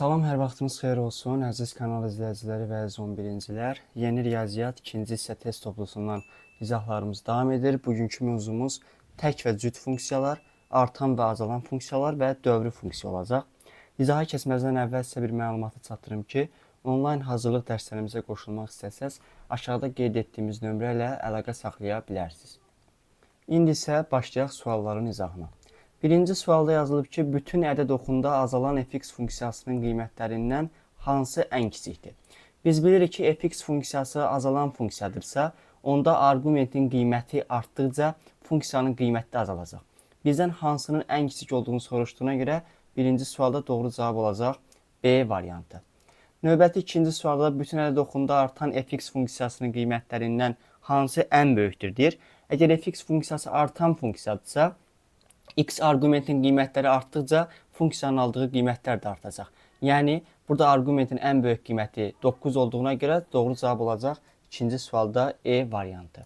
Salam, hər vaxtınız xeyir olsun, əziz kanal izləyiciləri və əziz 11-cilər. Yeni riyaziyyat 2-ci hissə test toplusundan izahlarımız davam edir. Bugünkü mövzumuz tək və cüt funksiyalar, artan və azalan funksiyalar və dövrü funksiya olacaq. İzaha keçməzdən əvvəl sizə bir məlumatı çatdırım ki, onlayn hazırlıq dərslərimizə qoşulmaq istəsəz, aşağıda qeyd etdiyimiz nömrə ilə əlaqə saxlaya bilərsiniz. İndi isə başlayaq sualların izahına. Birinci sualda yazılıb ki, bütün ədəd oxunda azalan fx funksiyasının qiymətlərindən hansı ən kiçikdir? Biz bilirik ki, fx funksiyası azalan funksiyadırsa, onda arqumentin qiyməti artdıqca funksiyanın qiyməti də azalacaq. Bizdən hansının ən kiçik olduğunu soruşduğuna görə birinci sualda doğru cavab olacaq B variantı. Növbəti ikinci sualda bütün ədəd oxunda artan fx funksiyasının qiymətlərindən hansı ən böyükdür deyir. Əgər fx funksiyası artan funksiyadırsa, x arqumentin qiymətləri artdıqca funksiyanın aldığı qiymətlər də artacaq. Yəni, burada arqumentin ən böyük qiyməti 9 olduğuna görə doğru cavab olacaq ikinci sualda E variantı.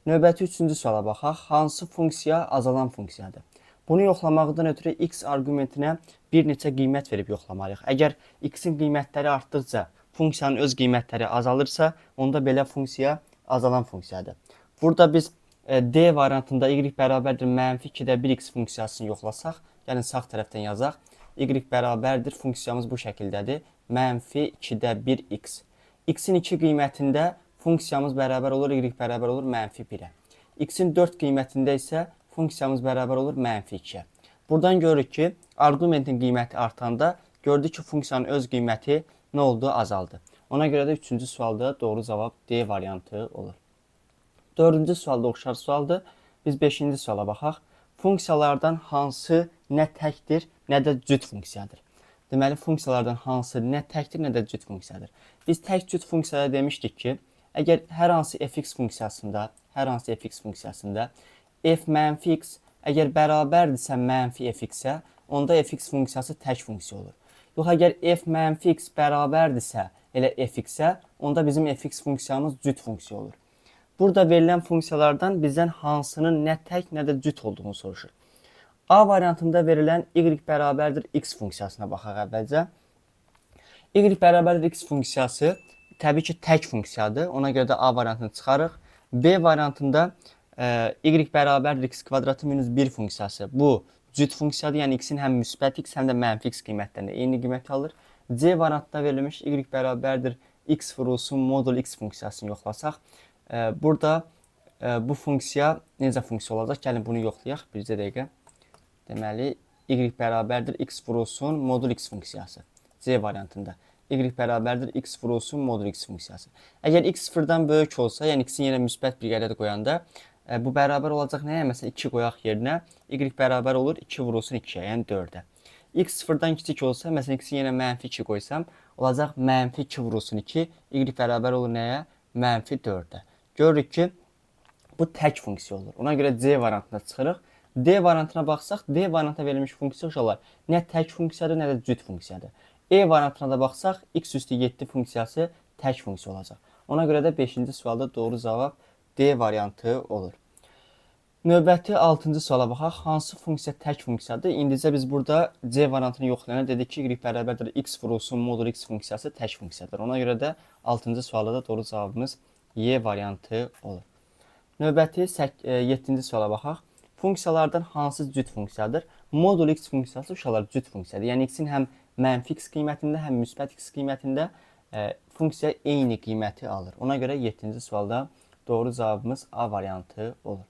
Növbəti üçüncü suala baxaq. Hansı funksiya azalan funksiyadır? Bunu yoxlamaqdan ötürü x arqumentinə bir neçə qiymət verib yoxlamalıyıq. Əgər x-in qiymətləri artdıqca funksiyanın öz qiymətləri azalırsa, onda belə funksiya azalan funksiyadır. Burada biz D variantında y bərabərdir -2-də 1x funksiyasını yoxlasaq, yəni sağ tərəfdən yazaq. Y bərabərdir funksiyamız bu şəkildədir. -2-də 1x. X-in 2 qiymətində funksiyamız bərabər olur, y bərabər olur -1-ə. X-in 4 qiymətində isə funksiyamız bərabər olur -2-yə. Buradan görürük ki, arqumentin qiyməti artanda gördük ki, funksiyanın öz qiyməti nə oldu? Azaldı. Ona görə də üçüncü sualda doğru cavab D variantı olur. Dördüncü sualda oxşar sualdır. Biz 5-ci suala baxaq. Funksiyalardan hansı nə təkdir, nə də cüt funksiyadır? Deməli, funksiyalardan hansı nə təkdir, nə də cüt funksiyadır? Biz tək cüt funksiyada demişdik ki, əgər hər hansı fx funksiyasında f -x əgər bərabərdirsə -fx-ə, onda fx funksiyası tək funksiya olur. Yox, əgər f -x bərabərdirsə elə fx-ə, onda bizim fx funksiyamız cüt funksiya olur. Burada verilən funksiyalardan bizdən hansının nə tək, nə də cüt olduğunu soruşur. A variantında verilən y bərabərdir x funksiyasına baxaq əvvəlcə. Y bərabərdir x funksiyası təbii ki, tək funksiyadır. Ona görə də A variantını çıxarıq. B variantında y bərabərdir x kvadratı minus 1 funksiyası. Bu cüt funksiyadır. Yəni x-in həm müsbət x, həm də mənfi x qiymətlərində eyni qiyməti alır. C variantında verilmiş y bərabərdir x vurulsun modul x funksiyasını yoxlasaq, burada bu funksiya necə funksiya olacaq? Gəlin bunu yoxlayaq bircə dəqiqə. Deməli, y bərabərdir x vurulsun modul x funksiyası. C variantında. Y bərabərdir x vurulsun modul x funksiyası. Əgər x sıfırdan böyük olsa, yəni x-in yenə müsbət bir ədəd qoyanda, bu bərabər olacaq nəyə? Məsələn, 2 qoyaq yerinə. Y bərabər olur 2 vurulsun 2-yə, yəni 4-ə. X sıfırdan kiçik olsa, məsələn, x-in yenə -2 qoysam, olacaq -2 vurulsun 2. Y bərabər olur nəyə? -4-ə. Görürük ki, bu tək funksiya olur. Ona görə C variantına çıxırıq. D variantına baxsaq, D variantına verilmiş funksiyalar nə tək funksiyadır, nə də cüt funksiyadır. E variantına da baxsaq, x üstü 7 funksiyası tək funksiya olacaq. Ona görə də 5-ci sualda doğru cavab D variantı olur. Növbəti 6-cı suala baxaq. Hansı funksiya tək funksiyadır? İndicə biz burada C variantını yoxlayana dedik ki, y bərabərdir x vurulsun modul x funksiyası tək funksiyadır. Ona görə də 6-cı sualda da doğru cavabımız Y variantı olur. Növbəti 7-ci suala baxaq. Funksiyalardan hansı cüt funksiyadır? Modul x funksiyası uşaqlar cüt funksiyadır. Yəni x-in həm mənfi x qiymətində, həm müsbət x qiymətində funksiya eyni qiyməti alır. Ona görə 7-ci sualda doğru cavabımız A variantı olur.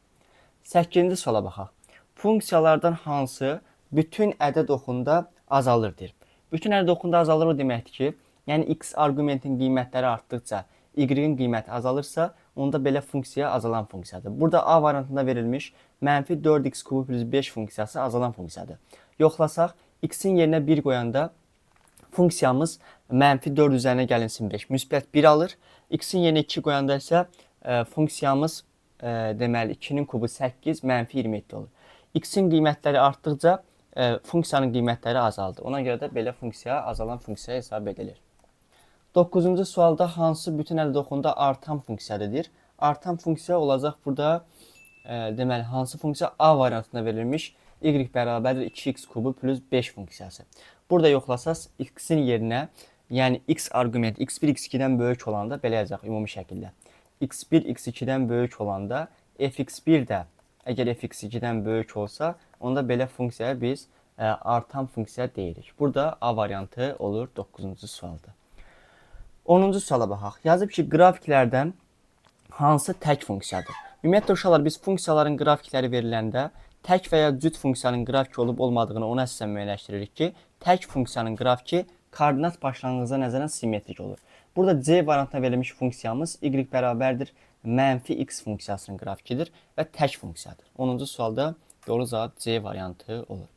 8-ci suala baxaq. Funksiyalardan hansı bütün ədəd oxunda azalır deyir. Bütün ədəd oxunda azalır o deməkdir ki, yəni x arqumentin qiymətləri artdıqca y-in qiyməti azalırsa, onda belə funksiya azalan funksiyadır. Burada A variantında verilmiş -4x kubu plus 5 funksiyası azalan funksiyadır. Yoxlasaq, x-in yerinə 1 qoyanda funksiyamız -4 üzərinə gəlinsin 5, müsbət 1 alır. X-in yerinə 2 qoyanda isə funksiyamız deməli 2-nin kubu 8, -27 olur. X-in qiymətləri artdıqca funksiyanın qiymətləri azaldı. Ona görə də belə funksiya azalan funksiya hesab edilir. 9-cu sualda hansı bütün ədəd oxunda artan funksiyadır? Artan funksiya olacaq burada deməli hansı funksiya A variantında verilmiş y bərabərdir 2x kubu plus 5 funksiyası. Burada yoxlasaz x-in yerinə, yəni x arqument x1 x2-dən böyük olanda belə yazacaq ümumi şəkildə. x1 x2-dən böyük olanda fx1 də əgər fx2-dən böyük olsa, onda belə funksiyaya biz artan funksiya deyirik. Burada A variantı olur 9-cu sualda. 10-cu suala baxaq. Yazıb ki, qrafiklərdən hansı tək funksiyadır? Ümumiyyətlə uşaqlar, biz funksiyaların qrafikləri veriləndə tək və ya cüt funksiyanın qrafiki olub olmadığını ona əsasən müəyyənləşdiririk ki, tək funksiyanın qrafiki koordinat başlanğıcına nəzərən simmetrik olur. Burada C variantına verilmiş funksiyamız y bərabərdir mənfi x funksiyasının qrafikidir və tək funksiyadır. 10-cu sualda doğru cavab C variantı olur.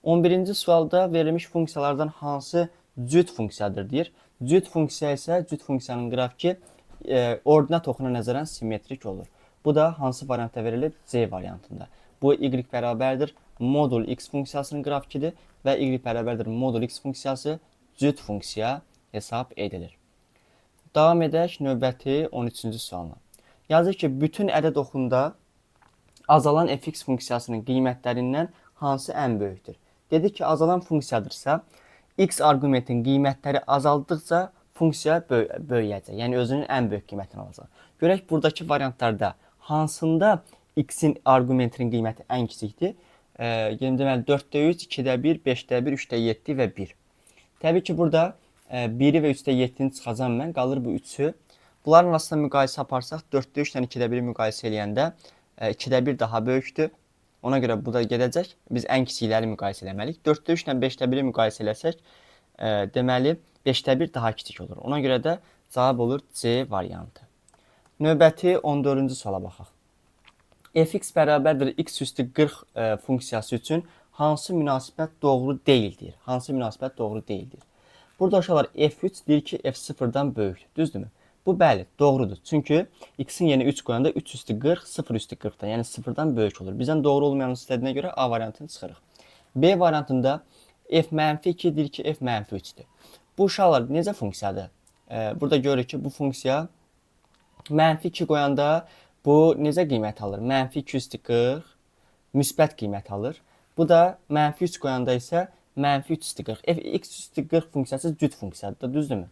11-ci sualda verilmiş funksiyalardan hansı cüt funksiyadır deyir. Cüt funksiya isə cüt funksiyanın qrafiki ordinat oxuna nəzərən simmetrik olur. Bu da hansı variantda verilib? C variantında. Bu y bərabərdir modul x funksiyasının qrafikidir və y bərabərdir modul x funksiyası cüt funksiya hesab edilir. Davam edək növbəti 13-cü sualına. Yazır ki, bütün ədəd oxunda azalan fx funksiyasının qiymətlərindən hansı ən böyükdür? Dedik ki, azalan funksiyadırsa, x arqumentin qiymətləri azaldıqca funksiya böyüyəcək. Yəni, özünün ən böyük qiymətini alacaq. Görək, buradakı variantlarda hansında x-in arqumentinin qiyməti ən kiçikdir? Deməli, 4-də 3, 2-də 1, 5-də 1, 3-də 7 və 1. Təbii ki, burada 1-i və 3-də 7-ni çıxacam mən, qalır bu 3-ü. Bunların arasında müqayisə aparsaq, 4-də 3 ilə 2-də 1-i müqayisə eləyəndə 2-də 1 daha böyükdür. Ona görə bu da gedəcək. Biz ən kiçikləri müqayisə eləməliyik. 4-də 3 ilə 5-də 1-i müqayisə eləsək, deməli 5-də 1 daha kiçik olur. Ona görə də cavab olur C variantı. Növbəti 14-cü suala baxaq. Fx bərabərdir x üstü 40 funksiyası üçün hansı münasibət doğru deyildir? Hansı münasibət doğru deyildir? Burada uşaqlar f3 deyir ki, f0-dan böyükdür. Düzdürmü? Bu bəli, doğrudur. Çünki x-in yerinə 3 qoyanda 3 üstü 40, 0 üstü 40-dan, yəni 0-dan böyük olur. Bizdən doğru olmayan istədiyinə görə A variantını çıxırıq. B variantında f-2 deyir ki, f-3-dür. Bu uşaqlar necə funksiyadır? Burada görürük ki, bu funksiya -2 qoyanda bu necə qiymət alır? -2 üstü 40 müsbət qiymət alır. Bu da -3 qoyanda isə -3 üstü 40. X üstü 40 funksiyası cüt funksiyadır, düzdürmü?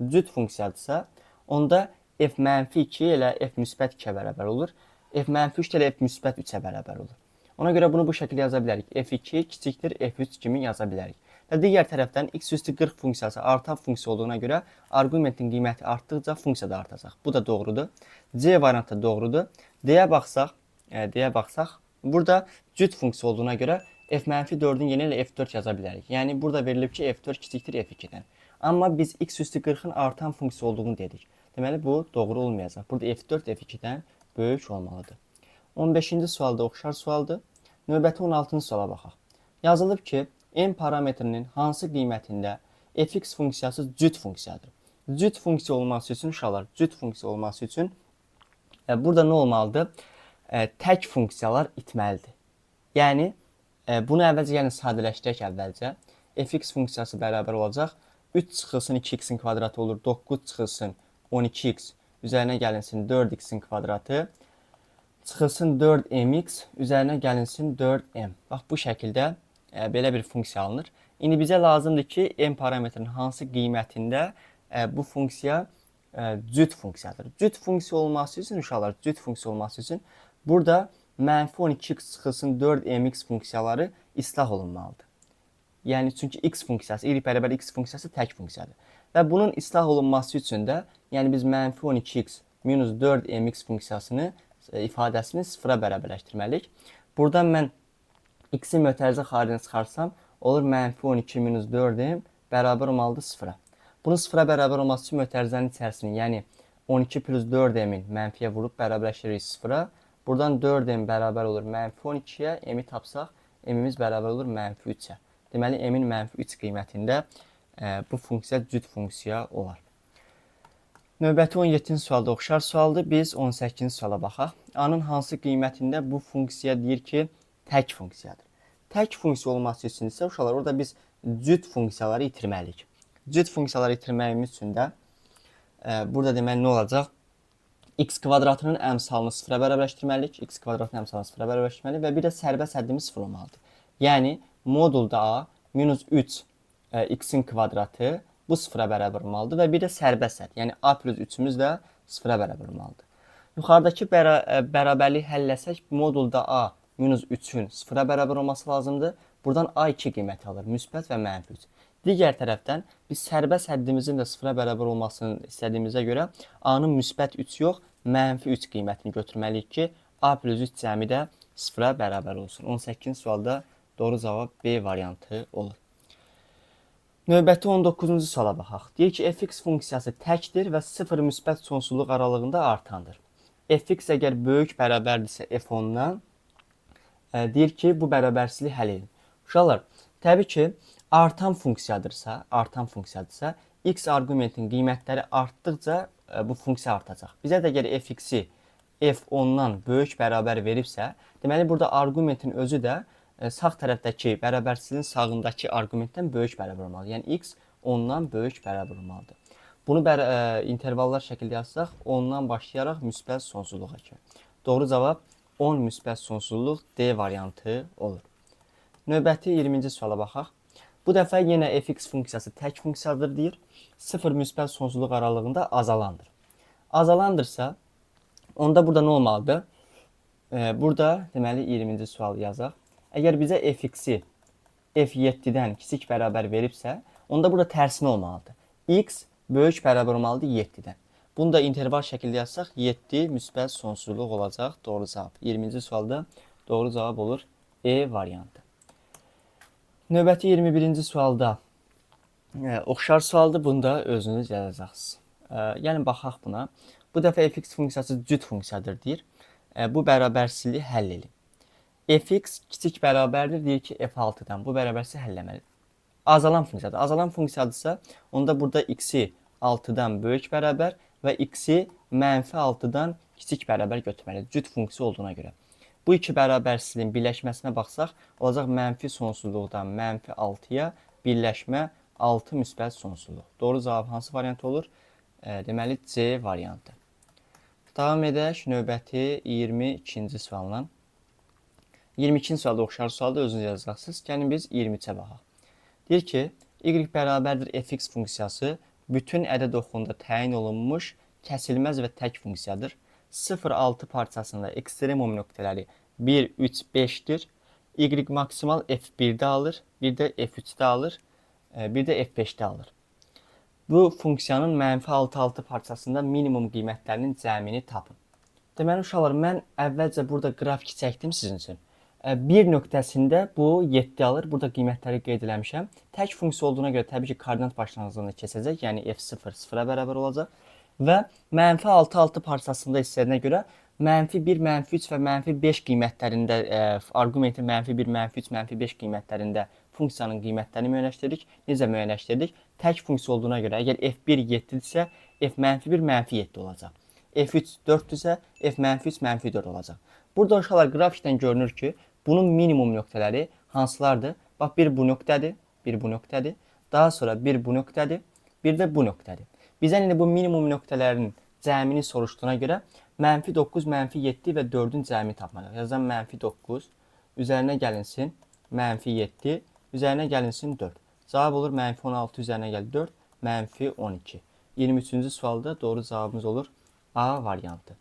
Cüt funksiyadırsa, onda f-2 elə f müsbət 2-yə bərabər olur. F-3 elə f müsbət 3-ə bərabər olur. Ona görə bunu bu şəkildə yaza bilərik. f2 kiçikdir f3 kimi yaza bilərik. Və digər tərəfdən x üstü 40 funksiyası artan funksiya olduğuna görə arqumentin qiyməti artdıqca funksiya da artacaq. Bu da doğrudur. C variantı doğrudur. Deyə baxsaq, burada cüt funksiya olduğuna görə f-4-ün yeni ilə f4 yaza bilərik. Yəni burada verilib ki, f4 kiçikdir f2-dən. Amma biz x üstü 40-ın artan funksiya olduğunu dedik. Deməli, bu doğru olmayacaq. Burada f4 f2-dən böyük olmalıdır. 15-ci sualda oxşar sualdır. Növbəti 16-cı suala baxaq. Yazılıb ki, n parametrinin hansı qiymətində fx funksiyası cüt funksiyadır? Cüt funksiya olması üçün, uşaqlar, cüt funksiya olması üçün burada nə olmalıdır? Tək funksiyalar itməlidir. Yəni, bunu əvvəlcə sadələşdirək əvvəlcə. Fx funksiyası bərabər olacaq. 3 çıxılsın 2x-in kvadratı olur. 9 çıxılsın 12x. Üzərinə gəlinsin 4x-in kvadratı. Çıxılsın 4mx. Üzərinə gəlinsin 4m. Bax, bu şəkildə belə bir funksiya alınır. İndi bizə lazımdır ki, n parametrinin hansı qiymətində bu funksiya cüt funksiyadır. Cüt funksiya olması üçün, uşaqlar, cüt funksiya olması üçün burada -12x çıxılsın 4mx funksiyaları islah olunmalıdır. Yəni, çünki x funksiyası, y bərabər x funksiyası tək funksiyadır. Və bunun islah olunması üçün də, yəni biz -12x minus 4mx funksiyasını, ifadəsini sıfıra bərabərləşdirməliyik. Buradan mən x-in mötərizə xaricinə çıxarsam, olur -12 minus 4m bərabər olmalıdır sıfıra. Bunun sıfıra bərabər olması üçün mötərizənin içərisini, yəni 12 plus 4m'in mənfiyə vurub bərabərləşdiririk sıfıra. Buradan 4m bərabər olur -12-yə, m-i tapsaq, m-imiz bərabər olur -3-ə. Deməli, m-in -3 qiymətində bu funksiya cüt funksiya olar. Növbəti 17-ci sualda oxşar sualdır. Biz 18-ci suala baxaq. A-nın hansı qiymətində bu funksiya deyir ki, tək funksiyadır. Tək funksiya olması üçün isə uşaqlar, orada biz cüt funksiyaları itirməliyik. Cüt funksiyaları itirməyimiz üçün də burada deməli nə olacaq? X kvadratının əmsalını sıfıra bərabərləşdirməliyik. X kvadratının əmsalını sıfıra bərabərləşdirməliyik və bir də sərbəst həddimiz sıfır olmalıdır. Yəni modulda A minus 3 x-in kvadratı bu sıfıra bərabər olmalıdır və bir də sərbəst ədəd, yəni A plus 3-ümüz də sıfıra bərabər olmalıdır. Yuxarıdakı bərabərliyi həll etsək, modulda A minus 3-ün sıfıra bərabər olması lazımdır. Buradan A2 qiyməti alır, müsbət və mənfi 3. Digər tərəfdən biz sərbəst həddimizin də sıfıra bərabər olmasını istədiyimizə görə A-nın müsbət 3 yox, mənfi 3 qiymətini götürməliyik ki, A plus 3 cəmi də sıfıra bərabər olsun. 18-ci sualda doğru cavab B variantı olur. Növbəti 19-cu suala baxaq. Deyir ki, fx funksiyası təkdir və 0 müsbət sonsuzluq aralığında artandır. Fx əgər böyük bərabərdirsə f10-dan, deyir ki, bu bərabərsizliyi həll edin. Uşaqlar, təbii ki, artan funksiyadırsa, x arqumentin qiymətləri artdıqca bu funksiya artacaq. Bizə də əgər fx-i f10-dan böyük bərabər veribsə, deməli burada arqumentin özü də sağ tərəfdəki bərabərsizliyin sağındakı arqumentdən böyük bərabər olmalıdır. Yəni x 10-dan böyük bərabər olmalıdır. Bunu intervallar şəkildə yazsaq, 10-dan başlayaraq müsbət sonsuzluğa kimi. Doğru cavab 10 müsbət sonsuzluq D variantı olur. Növbəti 20-ci suala baxaq. Bu dəfə yenə fx funksiyası tək funksiyadır deyir. 0 müsbət sonsuzluq aralığında azalandır. Azalandırsa, onda burada nə olmalıdır? Burada deməli 20-ci sual yazaq. Əgər bizə fx-i f7-dən kiçik bərabər veribsə, onda burada tərsinə olmalıdır. X böyük bərabər olmalıdır 7-dən. Bunu da interval şəkildə yazsaq, 7 müsbət sonsuzluq olacaq. Doğru cavab. 20-ci sualda doğru cavab olur E variantı. Növbəti 21-ci sualda oxşar sualdır. Bunu da özünüz yazacaqsınız. Yəni, baxaq buna. Bu dəfə fx funksiyası cüt funksiyadır deyir. Bu bərabərsizliyi həll edin. Fx kiçik bərabərdir, deyir ki, f6-dan. Bu bərabərsizliyi həll etməlidir. Azalan funksiyadır. Azalan funksiyadırsa, onda burada x-i 6-dan böyük bərabər və x-i mənfi 6-dan kiçik bərabər götürməlidir. Cüt funksiya olduğuna görə. Bu iki bərabərsizliyin birləşməsinə baxsaq, olacaq mənfi sonsuzluqdan mənfi 6-ya birləşmə 6 müsbət sonsuzluq. Doğru cavab hansı variant olur? Deməli, C variantı. Davam edək növbəti 22-ci sualla. 22-ci sualda oxşar sualda özünüz yazacaqsınız. Gəlin biz 23-ə baxaq. Deyir ki, y bərabərdir fx funksiyası bütün ədəd oxunda təyin olunmuş kəsilməz və tək funksiyadır. 0-6 parçasında ekstremum nöqtələri 1, 3, 5-dir. Y maksimal f1-də alır, bir də f3-də alır, bir də f5-də alır. Bu funksiyanın mənfi 6-6 parçasında minimum qiymətlərinin cəmini tapın. Deməli, uşaqlar, mən əvvəlcə burada qrafiki çəkdim sizin üçün. Bir nöqtəsində bu 7 alır. Burada qiymətləri qeyd eləmişəm. Tək funksiya olduğuna görə təbii ki, koordinat başlanğıcını keçəcək. Yəni f0 sıfıra bərabər olacaq. Və mənfi 6-6 parçasında istədiyinə görə mənfi 1, mənfi 3 və mənfi 5 qiymətlərində, arqumentin mənfi 1, mənfi 3, mənfi 5 qiymətlərində funksiyanın qiymətlərini müəyyənləşdirdik. Necə müəyyənləşdirdik? Tək funksiya olduğuna görə, əgər f1 7-dirsə, f mənfi 1, mənfi 7 olacaq. f3 4-dürsə, f mənfi 3, mənfi 4 olacaq. Burada uşaqlar qrafikdən görünür ki, bunun minimum nöqtələri hansılardır? Bax, bir bu nöqtədir, bir bu nöqtədir. Daha sonra bir bu nöqtədir, bir də bu nöqtədir. Bizdən indi bu minimum nöqtələrin cəmini soruşduğuna görə mənfi 9, mənfi 7 və 4-ün cəmini tapmalıyıq. Yazan mənfi 9, üzərinə gəlinsin mənfi 7, üzərinə gəlinsin 4. Cavab olur mənfi 16, üzərinə gəl 4, mənfi 12. 23-cü sualda doğru cavabımız olur A variantı.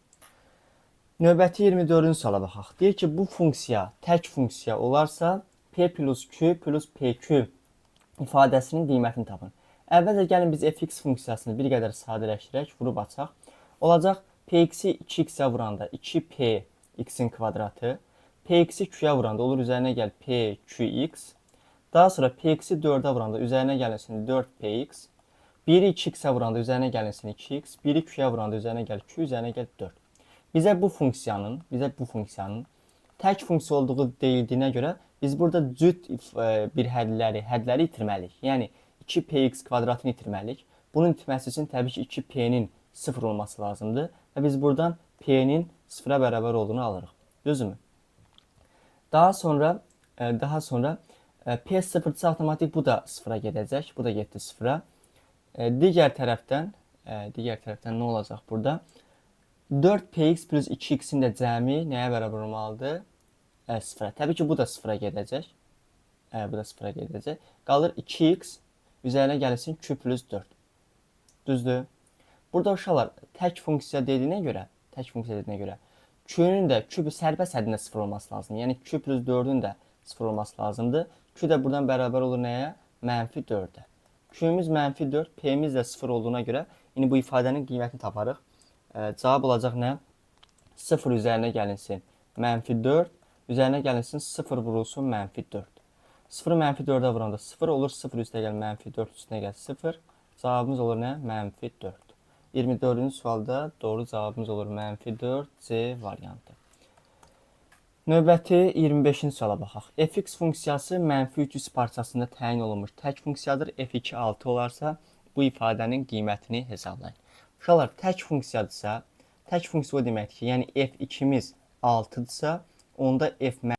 Növbəti 24-cü suala baxaq. Deyir ki, bu funksiya tək funksiya olarsa P plus Q plus PQ ifadəsinin qiymətini tapın. Əvvəlcə gəlin biz fx funksiyasını bir qədər sadələşdirək, vurub açaq. Olacaq px-i 2x-ə vuranda 2p x-in kvadratı, px-i q-yə vuranda olur üzərinə gəl pqx. Daha sonra px-i 4-ə vuranda üzərinə gəlinsin 4px. 1-i 2x-ə vuranda üzərinə gəlinsin 2x. 1-i q-yə vuranda üzərinə gəl q, üzərinə gəl 4. Bizə bu funksiyanın tək funksiya olduğu deyildiyinə görə biz burada cüt bir hədləri itirməliyik. Yəni 2px kvadratını itirməliyik. Bunun itməsi üçün təbii ki 2p-nin 0 olması lazımdır və biz buradan p-nin 0-a bərabər olduğunu alırıq. Düzdürmü? Daha sonra p 0-sı avtomatik bu da 0-a gedəcək. Bu da getdi 0-a. Digər tərəfdən nə olacaq burada? 4px plus 2x-in də cəmi nəyə bərabər olmalıdır? 0-a. Təbii ki, bu da 0-a gedəcək. Bu da sıfıra gedəcək. Qalır 2x üzərinə gəlsin q plus 4. Düzdür? Burada uşaqlar tək funksiya dediyinə görə q-nin də sərbəst hədində 0 olması lazımdır. Yəni q plus 4-ün də 0 olması lazımdır. Q də buradan bərabər olur nəyə? Mənfi 4-ə. Q-miz mənfi 4, P-miz də 0 olduğuna görə indi bu ifadənin qiymətini taparıq. Cavab olacaq nə? 0 üzərinə gəlinsin mənfi 4, üzərinə gəlinsin 0 vurulsun mənfi 4. 0 mənfi 4-ə vuranda 0 olur, 0 üstə gəl mənfi 4 üstünə gəl 0. Cavabımız olur nə? Mənfi 4. 24-cü sualda doğru cavabımız olur mənfi 4, C variantı. Növbəti 25-ci suala baxaq. Fx funksiyası mənfi 3 parçasında təyin olunmuş tək funksiyadır. F2 6 olarsa bu ifadənin qiymətini hesablayın. Uşaqlar tək funksiyadırsa, tək funksiya o deməkdir ki, yəni F2-miz 6-dırsa, onda F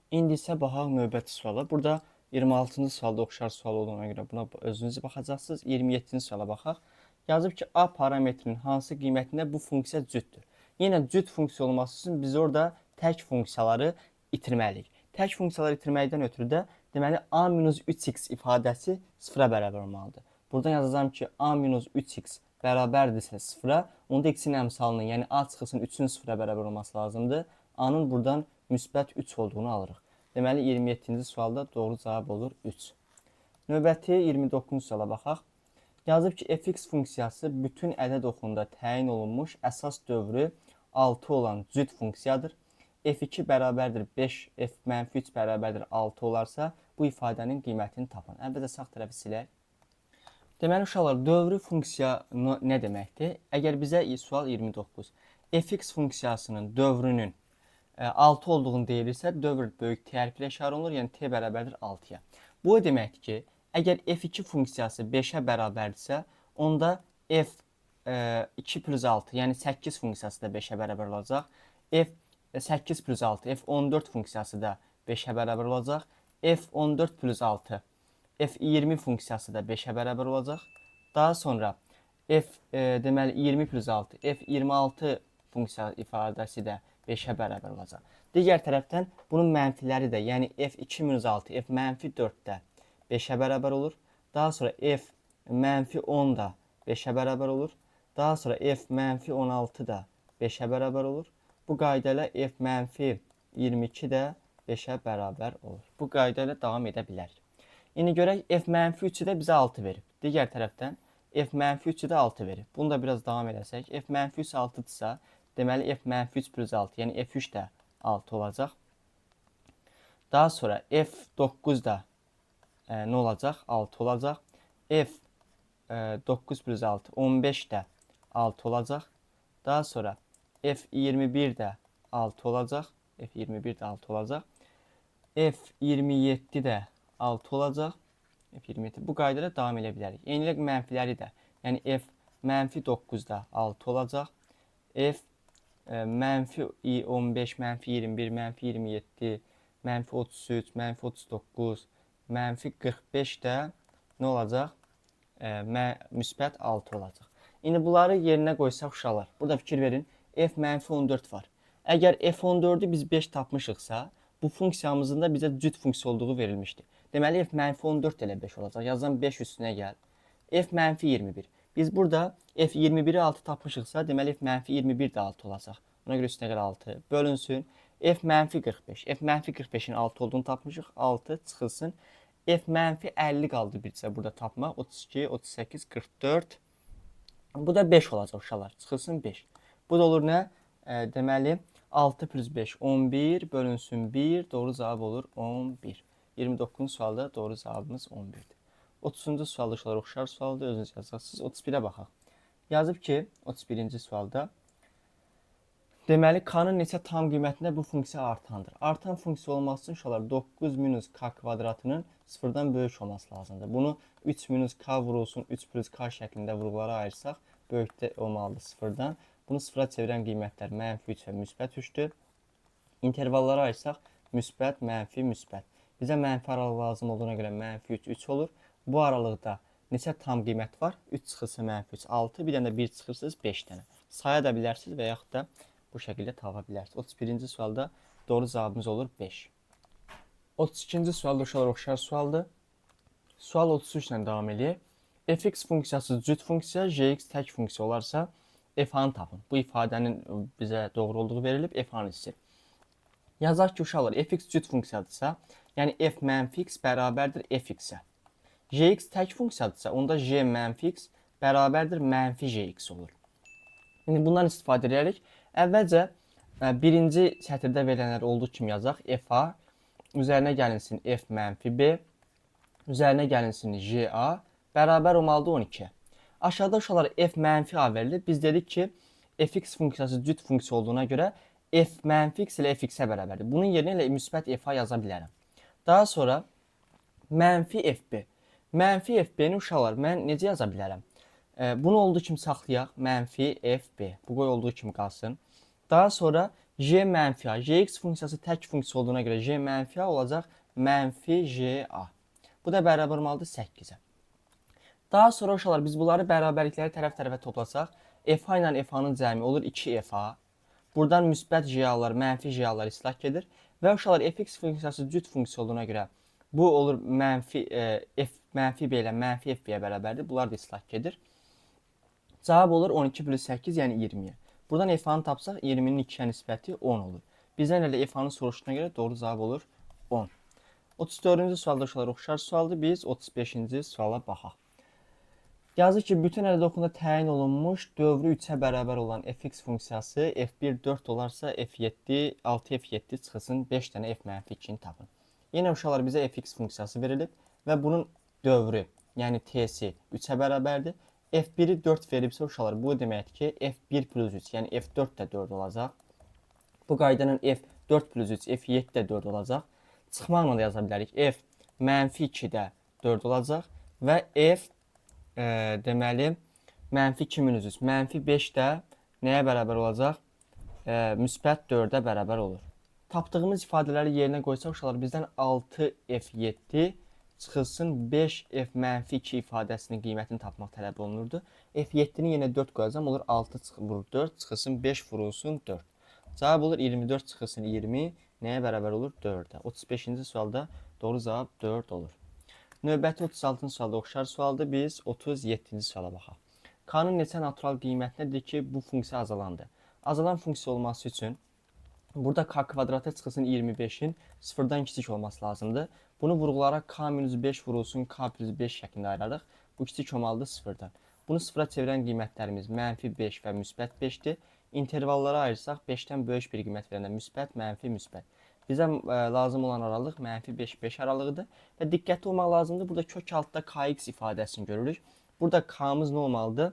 İndi isə baxaq növbəti suala. Burada 26-cı sualda oxşar sual olduğuna görə buna özünüz baxacaqsınız. 27-ci suala baxaq. Yazıb ki, A parametrinin hansı qiymətində bu funksiya cütdür. Yenə cüt funksiya olması üçün biz orada tək funksiyaları itirməliyik. Tək funksiyaları itirməkdən ötürü də deməli A-3x ifadəsi 0-a bərabər olmalıdır. Buradan yazacağım ki, A-3x bərabərdirsə 0-a, onda x-in əmsalının, yəni A çıxısının 3-ün 0-a bərabər olması lazımdır. A-nın buradan müsbət 3 olduğunu alırıq. Deməli 27-ci sualda doğru cavab olur 3. Növbəti 29-cu suala baxaq. Yazıb ki, fx funksiyası bütün ədəd oxunda təyin olunmuş əsas dövrü 6 olan cüt funksiyadır. F2 bərabərdir 5, f-3 bərabərdir 6 olarsa bu ifadənin qiymətini tapın. Əlbəttə sağ tərəfi silək. Deməli uşaqlar, dövrü funksiya nə deməkdir? Əgər bizə sual 29 fx funksiyasının dövrünün 6 olduğunu deyilirsə, dövr böyük T hərfi ilə işarə olunur, yəni T bərabərdir 6-ya. Bu o deməkdir ki, əgər f2 funksiyası 5-ə bərabərdirsə, onda f2 plus 6, yəni 8 funksiyası da 5-ə bərabər olacaq. f8 plus 6, f14 funksiyası da 5-ə bərabər olacaq. f14 plus 6, f20 funksiyası da 5-ə bərabər olacaq. Daha sonra deməli 20 plus 6, f26 funksiya ifadəsi də 5-ə bərabər olacaq. Digər tərəfdən bunun mənfiləri də, yəni f2 minus 6, f mənfi 4 də 5-ə bərabər olur. Daha sonra f mənfi 10 da 5-ə bərabər olur. Daha sonra f mənfi 16 da 5-ə bərabər olur. Bu qayda ilə f mənfi 22 də 5-ə bərabər olur. Bu qayda ilə davam edə bilərik. İndi görək f mənfi 3-ü də bizə 6 verib. Digər tərəfdən f mənfi 3-ü də 6 verib. Bunu da biraz davam edəsək, f mənfi 3 6-dırsa, deməli f-3 plus 6, yəni f3 də 6 olacaq. Daha sonra f9 da nə olacaq? 6 olacaq. f9 plus 6, 15 də 6 olacaq. Daha sonra f21 də 6 olacaq. f21 də 6 olacaq. f27 də 6 olacaq. f27 bu qayda ilə davam edə bilərik. Eynilə mənfiləri də, yəni f mənfi 9 da 6 olacaq. F mənfi 15, mənfi 21, mənfi 27, mənfi 33, mənfi 39, mənfi 45 də nə olacaq? Müsbət 6 olacaq. İndi bunları yerinə qoysaq uşaqlar, burada fikir verin, f mənfi 14 var. Əgər f14-ü biz 5 tapmışıqsa, bu funksiyamızın da bizə cüt funksiya olduğu verilmişdir. Deməli, f mənfi 14 elə 5 olacaq. Yazan 5 üstünə gəl. F mənfi 21. Biz burada f21-i 6 tapmışıqsa, deməli f mənfi 21 də 6 olacaq. Ona görə üstünə gəl 6. Bölünsün. F mənfi 45. F mənfi 45'in 6 olduğunu tapmışıq. 6 çıxılsın. F mənfi 50 qaldı bircə burada tapmaq. 32, 38, 44. Bu da 5 olacaq uşaqlar. Çıxılsın 5. Bu da olur nə? Deməli 6 plus 5 11 bölünsün 1. Doğru cavab olur 11. 29-cu sualda doğru cavabımız 11'dir. 30-cu sualda uşaqlar oxşar sualdır. Özünüz yazacaqsınız. 31-ə baxaq. Yazıb ki 31-ci sualda deməli k-nın neçə tam qiymətində bu funksiya artandır. Artan funksiya olması üçün uşaqlar 9 minus k kvadratının sıfırdan böyük olması lazımdır. Bunu 3 minus k vurulsun 3 plus k şəklində vurğulara ayırsaq böyükdə olmalıdır sıfırdan. Bunu sıfıra çevirən qiymətlər mənfi 3 və müsbət 3'dür. İntervallara ayırsaq müsbət, mənfi, müsbət. Bizə mənfi aralıq lazım olduğuna görə mənfi 3, 3 olur. Bu aralıqda neçə tam qiymət var? 3 çıxırsa mənfi 3, 6. Bir dənə 1 çıxırsınız 5 dənə. Saya da bilərsiniz və yaxud da bu şəkildə tapa bilərsiniz. 31-ci sualda doğru cavabımız olur 5. 32-ci sualda uşaqlar oxşar sualdır. Sual 33 ilə davam edir. Fx funksiyası cüt funksiya, gx tək funksiya olarsa f-hanı tapın. Bu ifadənin bizə doğru olduğu verilib, f-hanı istəyir. Yazaq ki, uşaqlar fx cüt funksiyadırsa, yəni f mənfi x bərabərdir fx-ə. Gx tək funksiyadırsa, onda g mənfi x bərabərdir mənfi gx olur. İndi bundan istifadə edərək, əvvəlcə birinci sətirdə verilənlər olduğu kimi yazaq. F-a üzərinə gəlinsin f mənfi b, üzərinə gəlinsin g-a bərabər olmalıdır 12. Aşağıda uşaqlar f mənfi a verilir. Biz dedik ki, fx funksiyası cüt funksiya olduğuna görə f mənfi x ilə fx-ə bərabərdir. Bunun yerinə ilə müsbət f-a yaza bilərəm. Daha sonra mənfi fb. Mənfi fb-ni uşaqlar mən necə yaza bilərəm? Bunu olduğu kimi saxlayaq. Mənfi fb. Bu qoy olduğu kimi qalsın. Daha sonra g mənfi a. Gx funksiyası tək funksiya olduğuna görə g mənfi a olacaq mənfi ga. Bu da bərabər olmalıdır 8-ə. Daha sonra uşaqlar biz bunları bərabərlikləri tərəf-tərəfə toplasaq, f-a ilə f-a-nın cəmi olur 2f-a. Buradan müsbət g-alar, mənfi g-alar islah edir. Və uşaqlar fx funksiyası cüt funksiya olduğuna görə bu olur mənfi f mənfi b ilə mənfi fb-yə bərabərdir. Bunlar da islah edir. Cavab olur 12 plus 8, yəni 20-yə. Buradan f-anı tapsaq 20-nin 2-yə nisbəti 10 olur. Bizdən elə f-anı soruşduğuna görə doğru cavab olur 10. 34-cü sualda uşaqlar oxşar sualdır. Biz 35-ci suala baxaq. Yazır ki, bütün əldə təyin olunmuş dövrü 3-ə bərabər olan fx funksiyası f1 4 olarsa f7 6f7 çıxılsın 5 dənə f mənfi 2-ni tapın. Yenə uşaqlar bizə fx funksiyası verilib və bunun dövrü, yəni t'si 3-ə bərabərdir. f1-i 4 veribsə uşaqlar bu deməkdir ki, f1 plus 3, yəni f4 də 4 olacaq. Bu qaydanın f4 plus 3, f7 də 4 olacaq. Çıxmaqla da yaza bilərik. F mənfi 2 də 4 olacaq və f deməli mənfi 2 minus 3, mənfi 5 də nəyə bərabər olacaq? Müsbət 4-ə bərabər olur. Tapdığımız ifadələri yerinə qoysaq uşaqlar bizdən 6f7 çıxılsın 5f mənfi 2 ifadəsinin qiymətini tapmaq tələb olunurdu. f7-ni yenə 4 qoyacam, olur 6 vurur 4 çıxılsın 5 vurulsun 4. Cavab olur 24 çıxılsın 20, nəyə bərabər olur? 4-ə. 35-ci sualda doğru cavab 4 olur. Növbəti 36-cı sualda oxşar sualdır. Biz 37-ci suala baxaq. K-nın neçə natural qiymətindədir ki, bu funksiya azalandır. Azalan funksiya olması üçün burada k kvadrata çıxılsın 25-in sıfırdan kiçik olması lazımdır. Bunu vurğularaq k minus 5 vurulsun k plus 5 şəklində ayırarıq. Bu kiçik olmalıdır sıfırdan. Bunu sıfıra çevirən qiymətlərimiz mənfi 5 və müsbət 5-dir. İntervallara ayırsaq 5-dən böyük bir qiymət verəndə müsbət, mənfi, müsbət. Bizə lazım olan aralıq mənfi 5-5 aralığıdır. Və diqqətli olmaq lazımdır. Burada kök altda kx ifadəsini görürük. Burada k-mız nə olmalıdır?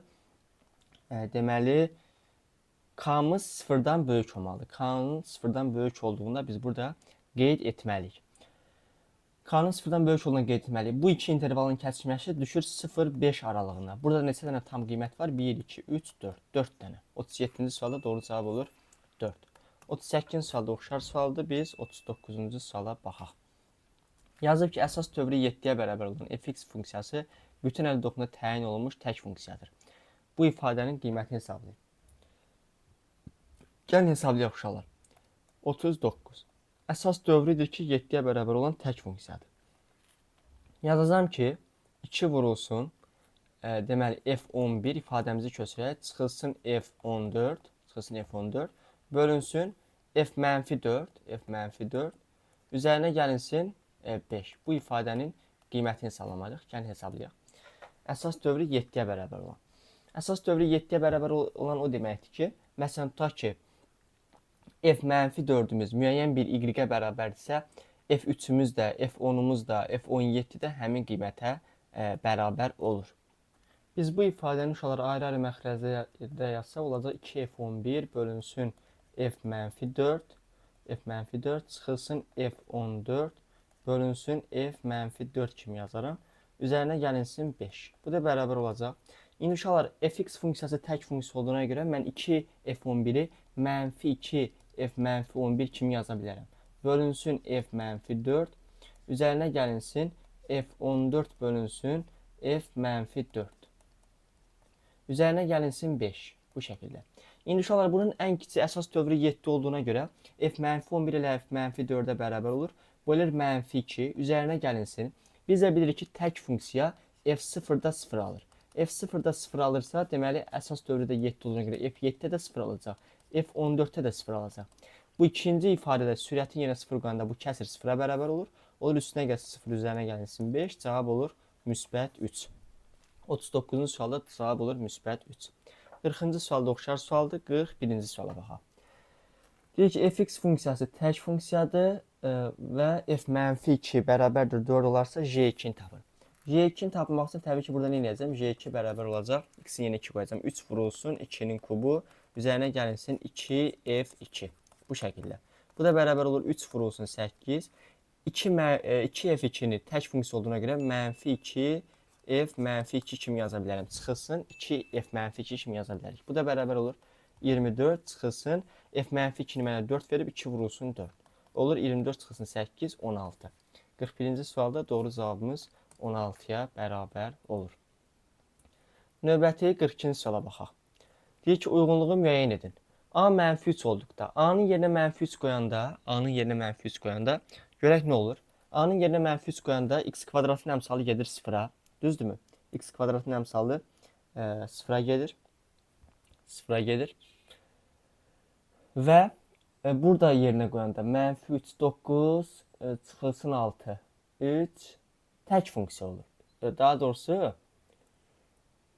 Deməli, k-mız sıfırdan böyük olmalıdır. K-nın sıfırdan böyük olduğunda biz burada qeyd etməliyik. K-nın sıfırdan böyük olduğunu qeyd etməliyik. Bu iki intervalın kəsişməsi düşür 0-5 aralığına. Burada neçə dənə tam qiymət var? 1, 2, 3, 4. 4 dənə. 37-ci sualda doğru cavab olur 4. 38-ci sualda oxşar sualdır. Biz 39-cu suala baxaq. Yazıb ki, əsas dövrü 7-yə bərabər olan fx funksiyası bütün əldə təyin olunmuş tək funksiyadır. Bu ifadənin qiymətini hesablayın. Gəlin hesablayaq uşaqlar. 39. Əsas dövrüdür ki, 7-yə bərabər olan tək funksiyadır. Yazacağım ki, 2 vurulsun, deməli f11 ifadəmizi köçürək, çıxılsın f14, bölünsün f mənfi 4, f mənfi 4 üzərinə gəlinsin 5. Bu ifadənin qiymətini hesablamalıyıq. Gəlin hesablayaq. Əsas dövrü 7-yə bərabər olan. Əsas dövrü 7-yə bərabər olan o deməkdir ki, məsələn, tutaq ki, f mənfi 4-ümüz müəyyən bir y-ə bərabərdirsə, f3-ümüz də, f10-umuz da, f17 də həmin qiymətə bərabər olur. Biz bu ifadəni uşaqlar ayrı-ayrı məxrəcdə yazsa olacaq 2f11 bölünsün f mənfi 4, f mənfi 4 çıxılsın f14 bölünsün f mənfi 4 kimi yazaram. Üzərinə gəlinsin 5. Bu da bərabər olacaq. İndi uşaqlar fx funksiyası tək funksiya olduğuna görə mən 2f11-i mənfi 2 f mənfi 11 kimi yaza bilərəm. Bölünsün f mənfi 4. Üzərinə gəlinsin f14 bölünsün f mənfi 4. Üzərinə gəlinsin 5. Bu şəkildə. İndi uşaqlar bunun ən kiçik əsas dövrü 7 olduğuna görə f mənfi 11 ilə f mənfi 4-ə bərabər olur. Bölür mənfi 2. Üzərinə gəlinsin. Biz də bilirik ki, tək funksiya f0-da 0 alır. f0-da 0 alırsa, deməli, əsas dövrü də 7 olduğuna görə f7-də də 0 alacaq. f14-də də 0 alacaq. Bu ikinci ifadədə sürətin yenə 0 qoyanda bu kəsir 0-a bərabər olur. Olur üstünə gəlsin 0, üzərinə gəlinsin 5. Cavab olur müsbət 3. 39-cu sualda cavab olur müsbət 3. 40-cı sualda oxşar sualdır. 41-ci suala baxaq. Deyir ki, fx funksiyası tək funksiyadır və f mənfi 2 bərabərdir 4 olarsa j2-ni tapın. j2-ni tapmaq üçün təbii ki, burada nə edəcəm? j2 bərabər olacaq. X-i yenə 2 qoyacam. 3 vurulsun 2-nin kubu. Üzərinə gəlinsin 2f2. Bu şəkildə. Bu da bərabər olur 3 vurulsun 8. 2f2-ni tək funksiya olduğuna görə mənfi 2 f mənfi 2 kimi yaza bilərəm. Çıxılsın 2f mənfi 2 kimi yaza bilərik. Bu da bərabər olur 24 çıxılsın f mənfi 2-ni mənə 4 verib 2 vurulsun 4. Olur 24 çıxılsın 8, 16. 41-ci sualda doğru cavabımız 16-ya bərabər olur. Növbəti 42-ci suala baxaq. Deyir ki, uyğunluğu müəyyən edin. A mənfi 3 olduqda, A-nın yerinə mənfi 3 qoyanda, görək nə olur? A-nın yerinə mənfi 3 qoyanda x kvadratın əmsalı gedir 0-a. Düzdürmü? X kvadratın əmsalı 0-a gedir. 0-a gedir. Və burada yerinə qoyanda mənfi 3, 9, çıxılsın 6, 3 tək funksiya olur. Daha doğrusu,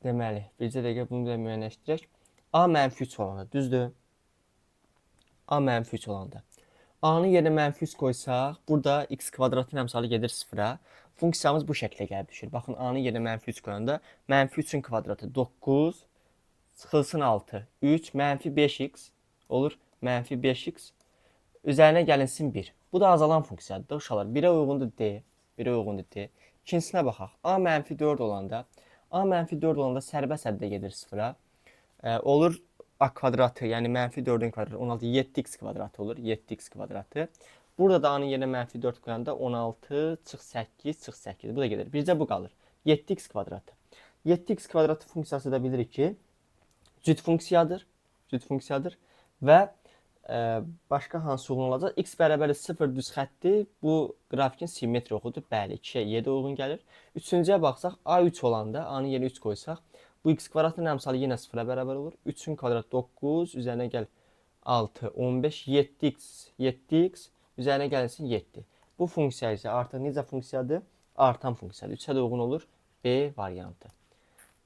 deməli, bircə dəqiqə bunu da müəyyənləşdirək. A mənfi 3 olanda, düzdür? A mənfi 3 olanda. A-nın yerinə mənfi 3 qoysaq, burada x kvadratın əmsalı gedir 0-a. Funksiyamız bu şəklə gəlib düşür. Baxın, A-nın yerinə mənfi 3 qoyanda, mənfi 3-ün kvadratı 9, çıxılsın 6, 3, mənfi 5x olur, mənfi 5x. Üzərinə gəlinsin 1. Bu da azalan funksiyadır da uşaqlar. 1-ə uyğundur D. 1-ə uyğundur D. İkincisinə baxaq. A mənfi 4 olanda, sərbəst həddə gedir 0-a. Olur a kvadratı, yəni mənfi 4-ün kvadratı 16, 7x kvadratı olur. 7x kvadratı. Burada da A-nın yerinə mənfi 4 qoyanda 16 çıx 8 çıx 8. Bu da gedir. Bircə bu qalır. 7x kvadratı. 7x kvadratı funksiyası da bilirik ki, cüt funksiyadır. Və başqa hansı uyğun olacaq? X bərabər 0 düz xətti bu qrafikin simmetri oxudur. Bəli, 2-yə 7 uyğun gəlir. Üçüncüyə baxsaq, A3 olanda, A-nın yerinə 3 qoysaq, bu x kvadratın əmsalı yenə 0-a bərabər olur. 3-ün kvadratı 9, üzərinə gəl 6, 15, 7x, üzərinə gəlsin 7. Bu funksiya isə artıq necə funksiyadır? Artan funksiyadır. 3-ə də uyğun olur B variantı.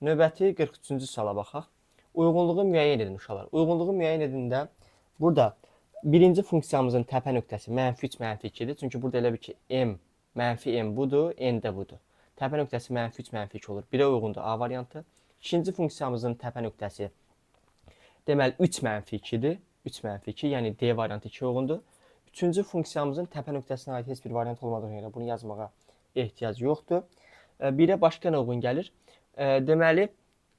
Növbəti 43-cü suala baxaq. Uyğunluğu müəyyən edin uşaqlar. Uyğunluğu müəyyən edində burada birinci funksiyamızın təpə nöqtəsi mənfi 3, mənfi 2-dir. Çünki burada elə bir ki, mənfi m budur, n də budur. Təpə nöqtəsi mənfi 3, mənfi 2 olur. 1-ə uyğundur A variantı. İkinci funksiyamızın təpə nöqtəsi deməli 3 mənfi 2-dir. 3 mənfi 2, yəni D variantı 2 uyğundur. Üçüncü funksiyamızın təpə nöqtəsinə aid heç bir variant olmadığına görə bunu yazmağa ehtiyac yoxdur. 1-ə başqa nə uyğun gəlir? Deməli,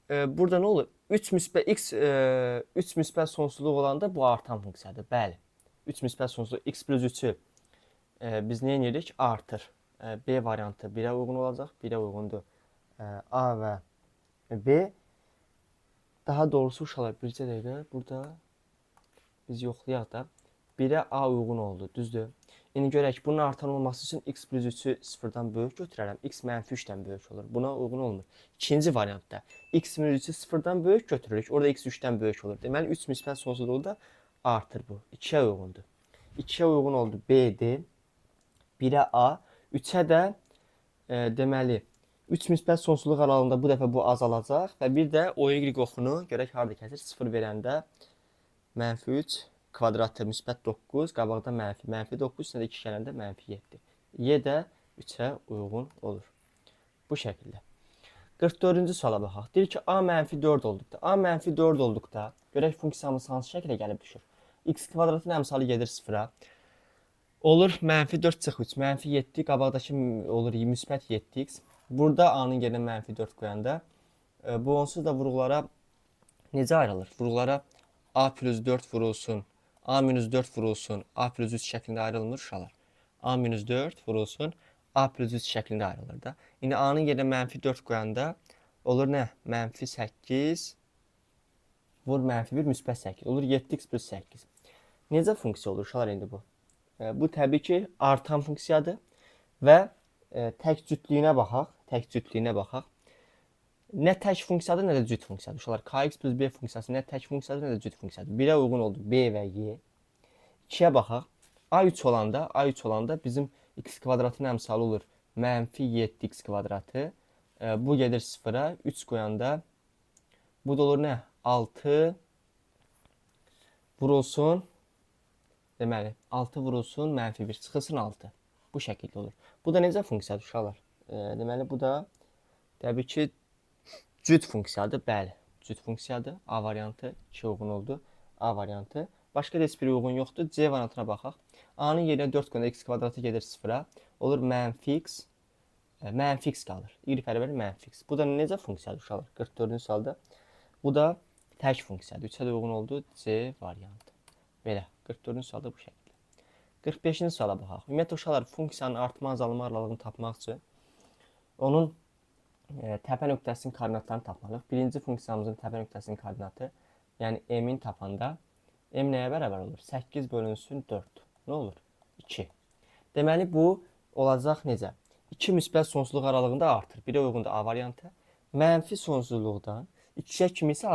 burada nə olur? 3 müsbət sonsuzluq olanda bu artan funksiyadır. Bəli. 3 müsbət sonsuzluq x plus 3-ü biz nə edirik? Artır. B variantı 1-ə uyğun olacaq. 1-ə uyğundur A və B. Daha doğrusu uşaqlar, bircə dəqiqə burada biz yoxlayaq da. 1-ə A uyğun oldu, düzdür? İndi görək, bunun artan olması üçün x plus 3-ü 0-dan böyük götürərəm. X mənfi 3-dən böyük olur. Buna uyğun olmur. İkinci variantda x plus 3-ü 0-dan böyük götürürük. Orada x 3-dən böyük olur. Deməli, 3 müsbət sonsuzluğu da artır bu. 2'yə uyğundur. 2'yə uyğun oldu B'dir. 1'ə A, 3'ə də deməli 3 müsbət sonsuzluq aralığında bu dəfə bu azalacaq və bir də o y oxunu görək harda kəsir. 0 verəndə -3 kvadratı müsbət 9, qabaqda mənfi 9, üstünə də 2 gələndə -7. Y də 3'ə uyğun olur. Bu şəkildə. 44-cü suala baxaq. Deyir ki, A -4 olduqda, A -4 olduqda görək funksiyamız hansı şəkildə gəlib düşür. X kvadratın əmsalı gedir 0-a. Olur -4 çıx 3, -7, qabaqdakı olur müsbət 7x. Burada A-nın yerinə -4 qoyanda bu onsuz da vurğulara necə ayrılır? Vurğulara A+4 vurulsun, A-4 vurulsun, A+3 şəklində ayrılmır uşaqlar. A-4 vurulsun, A+3 şəklində ayrılır da. İndi A-nın yerinə -4 qoyanda olur nə? -8 vur -1 müsbət 8. Olur 7x + 8. Necə funksiya olur uşaqlar indi bu? Bu təbii ki artan funksiyadır və tək cütlüyünə baxaq. Tək cütlüyünə baxaq. Nə tək funksiyadır, nə də cüt funksiyadır. Uşaqlar kx + b funksiyası nə tək funksiyadır, nə də cüt funksiyadır. 1'ə uyğun oldu b və y. 2'yə baxaq. A3 olanda bizim x kvadratın əmsalı olur -7x kvadratı. Bu gedir 0'a. 3 qoyanda bu da olur nə? 6 vurulsun. Deməli 6 vurulsun -1 çıxılsın 6. Bu şəkildə olur. Bu da necə funksiyadır uşaqlar? Deməli bu da təbii ki cüt funksiyadır. Bəli, cüt funksiyadır. A variantı 2 uyğun oldu. A variantı. Başqa heç bir uyğun yoxdur. C variantına baxaq. A-nın yerinə 4 qoyanda x kvadratı gedir 0'a. Olur -x. -x qalır. Y bərabər -x. Bu da necə funksiyadır uşaqlar? 44-cü sualda. Bu da tək funksiyadır. 3'ə də uyğun oldu. C variantı. Belə. 44-cü sualda bu şəkildə. 45-ci suala baxaq. Ümumiyyətlə uşaqlar funksiyanın artma azalma aralığını tapmaq üçün onun təpə nöqtəsinin koordinatlarını tapmalıyıq. Birinci funksiyamızın təpə nöqtəsinin koordinatı, yəni m-in tapanda m nəyə bərabər olur? 8 bölünsün 4. Nə olur? 2. Deməli bu olacaq necə? 2 müsbət sonsuzluq aralığında artır. 1'ə uyğundur A variantı. Mənfi sonsuzluqdan 2'yə kimi isə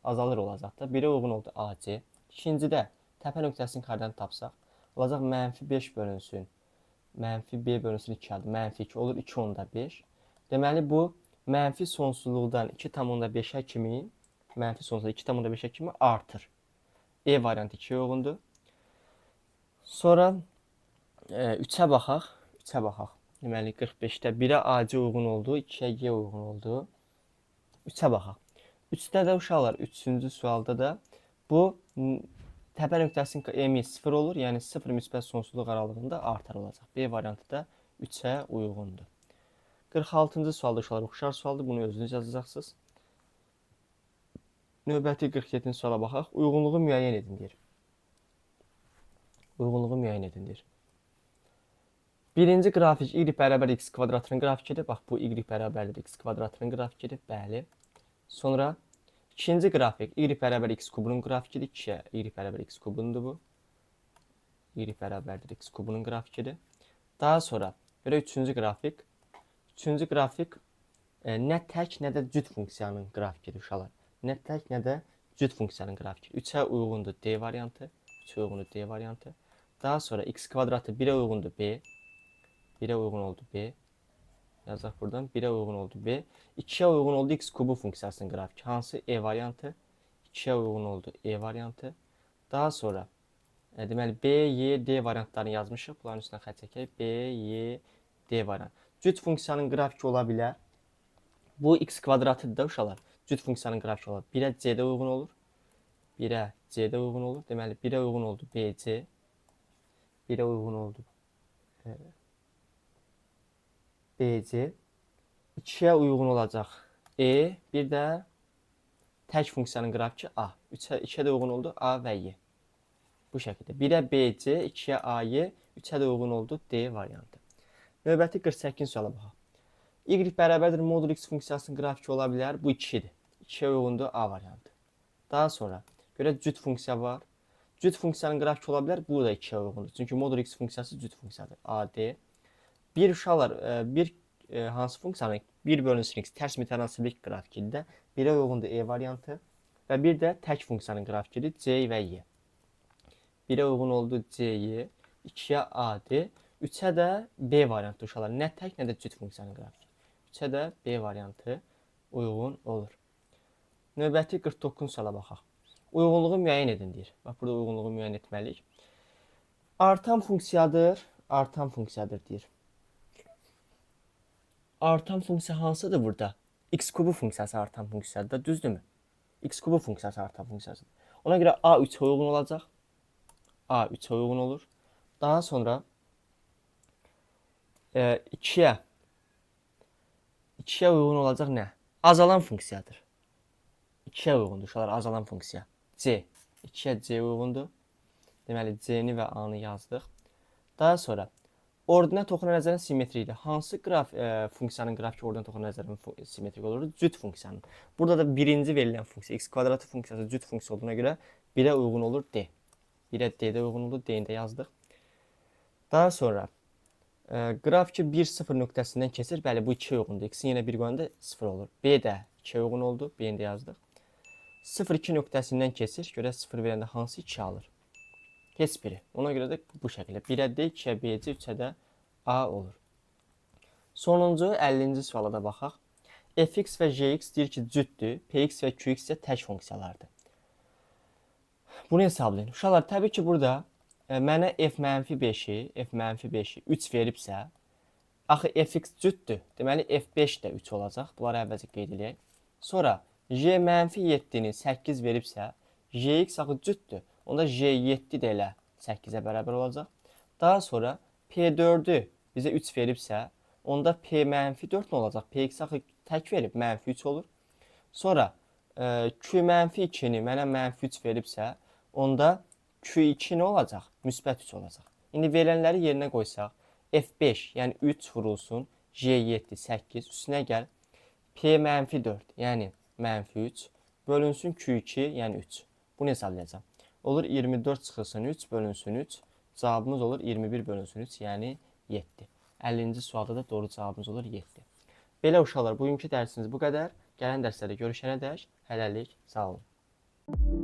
azalır olacaq da. 1'ə uyğun oldu AC. İkincidə təpə nöqtəsinin koordinatını tapsaq olacaq -5 bölünsün. -b bölünsün 2 adı. -2 olur 2/5. Deməli bu mənfi sonsuzluqdan 2/5'ə kimi mənfi sonsuzluqdan 2/5'ə kimi artır. E variantı 2'yə uyğundur. Sonra 3'ə baxaq. 3'ə baxaq. Deməli 45'də 1'ə AC uyğun oldu, 2'yə Y uyğun oldu. 3'ə baxaq. 3'də də uşaqlar 3-cü sualda da bu təpə nöqtəsinin m 0 olur, yəni 0 müsbət sonsuzluq aralığında artar olacaq. B variantı da 3'ə uyğundur. 46-cı sualda uşaqlar oxşar sualdır. Bunu özünüz yazacaqsınız. Növbəti 47-ci suala baxaq. Uyğunluğu müəyyən edin deyir. Uyğunluğu müəyyən edin deyir. Birinci qrafik y bərabər x kvadratının qrafikidir. Bax bu y bərabərdir x kvadratının qrafikidir. Bəli. Sonra ikinci qrafik y bərabər x kubunun qrafikidir. 2'yə y bərabər x kubundur bu. Y bərabərdir x kubunun qrafikidir. Daha sonra belə üçüncü qrafik. Üçüncü qrafik nə tək, nə də cüt funksiyanın qrafikidir uşaqlar. Nə tək, nə də cüt funksiyanın qrafikidir. 3'ə uyğundur D variantı. 3'ə uyğundur D variantı. Daha sonra x kvadratı 1'ə uyğundur B. 1'ə uyğun oldu B. Yazaq buradan. 1'ə uyğun oldu B. 2'yə uyğun oldu x kubu funksiyasının qrafiki. Hansı? E variantı. 2'yə uyğun oldu E variantı. Daha sonra deməli B, Y, D variantlarını yazmışıq. Bunların üstünə xətt çəkək. B, Y, D variantı. Cüt funksiyanın qrafiki ola bilər. Bu x kvadratıdır da uşaqlar. Cüt funksiyanın qrafiki ola bilər. 1'ə C-də uyğun olur. 1'ə C-də uyğun olur. Deməli 1'ə uyğun oldu BC. 1'ə uyğun oldu BC. 2'yə uyğun olacaq E. Bir də tək funksiyanın qrafiki A. 2'ə də uyğun oldu A və Y. Bu şəkildə. 1'ə BC, 2'ə AY, 3'ə də uyğun oldu D variantı. Növbəti 48 suala baxaq. Y bərabərdir modul x funksiyasının qrafiki ola bilər. Bu 2'dir. 2'ə uyğundur A variantı. Daha sonra görə cüt funksiya var. Cüt funksiyanın qrafiki ola bilər. Bu da 2'ə uyğundur. Çünki modul x funksiyası cüt funksiyadır. AD. Bir uşaqlar, hansı funksiyanın 1 bölünsün x tərs mütənasiblik qrafikidir. 1'ə uyğundur E variantı və bir də tək funksiyanın qrafikidir C və Y. 1'ə uyğun oldu C-yi, 2-yə A-dir, 3-ə də B variantı uşaqlar. Nə tək, nə də cüt funksiyanın qrafiki. 3-ə də B variantı uyğun olur. Növbəti 49-cu suala baxaq. Uyğunluğu müəyyən edin deyir. Bax, burada uyğunluğu müəyyən etməliyik. Artan funksiyadır deyir. Artan funksiya hansıdır burada? X kubu funksiyası artan funksiyadır, düzdürmü? X kubu funksiyası artan funksiyasıdır. Ona görə A 3-ə uyğun olacaq. A 3-ə uyğun olur. Daha sonra 2-yə uyğun olacaq nə? Azalan funksiyadır. 2-yə uyğundur uşaqlar, azalan funksiya. C. 2-yə C uyğundur. Deməli, C-ni və A-nı yazdıq. Daha sonra ordinat oxuna nəzərən simmetrikdir. Hansı funksiyanın qrafiki ordinat oxuna nəzərən simmetrik olur? Cüt funksiyanın. Burada da birinci verilən funksiya x kvadratı funksiyası cüt funksiya olduğuna görə 1-ə uyğun olur D. 1-ə D-də uyğun olur, D-ni də yazdıq. Daha sonra qrafiki 1-0 nöqtəsindən keçir. Bəli, bu 2-yə uyğundur. X-in yenə 1 qoyanda 0 olur. B də 2-yə uyğun oldu. B-ni də yazdıq. 0-2 nöqtəsindən keçir. Görək 0 verəndə hansı 2 alır? Heç biri. Ona görə də bu şəkildə 1-ə D, 2-yə B, 3-ə də A olur. Sonuncu 50-ci suala da baxaq. Fx və Gx deyir ki, cütdür. Px və Qx isə tək funksiyalardır. Bunu hesablayın. Uşaqlar, təbii ki, burada mənə f-5-i 3 veribsə, axı fx cütdür. Deməli, f5 də 3 olacaq. Bunları əvvəlcə qeyd edək. Sonra g-7-ni 8 veribsə, gx axı cütdür. Onda J7 də elə 8-ə bərabər olacaq. Daha sonra P4-ü bizə 3 veribsə, onda P-4 nə olacaq? Px axı tək verib, -3 olur. Sonra Q-2-ni mənə -3 veribsə, onda Q2 nə olacaq? Müsbət 3 olacaq. İndi verilənləri yerinə qoysaq, F5, yəni 3 vurulsun, J7, 8, üstünə gəl, P-4, yəni -3, bölünsün Q2, yəni 3. Bunu hesablayacağım. Olur 24 çıxılsın 3 bölünsün 3. Cavabımız olur 21 bölünsün 3, yəni 7. 50-ci sualda da doğru cavabımız olur 7. Belə uşaqlar, bugünkü dərsimiz bu qədər. Gələn dərslərdə görüşənə dək hələlik sağ olun.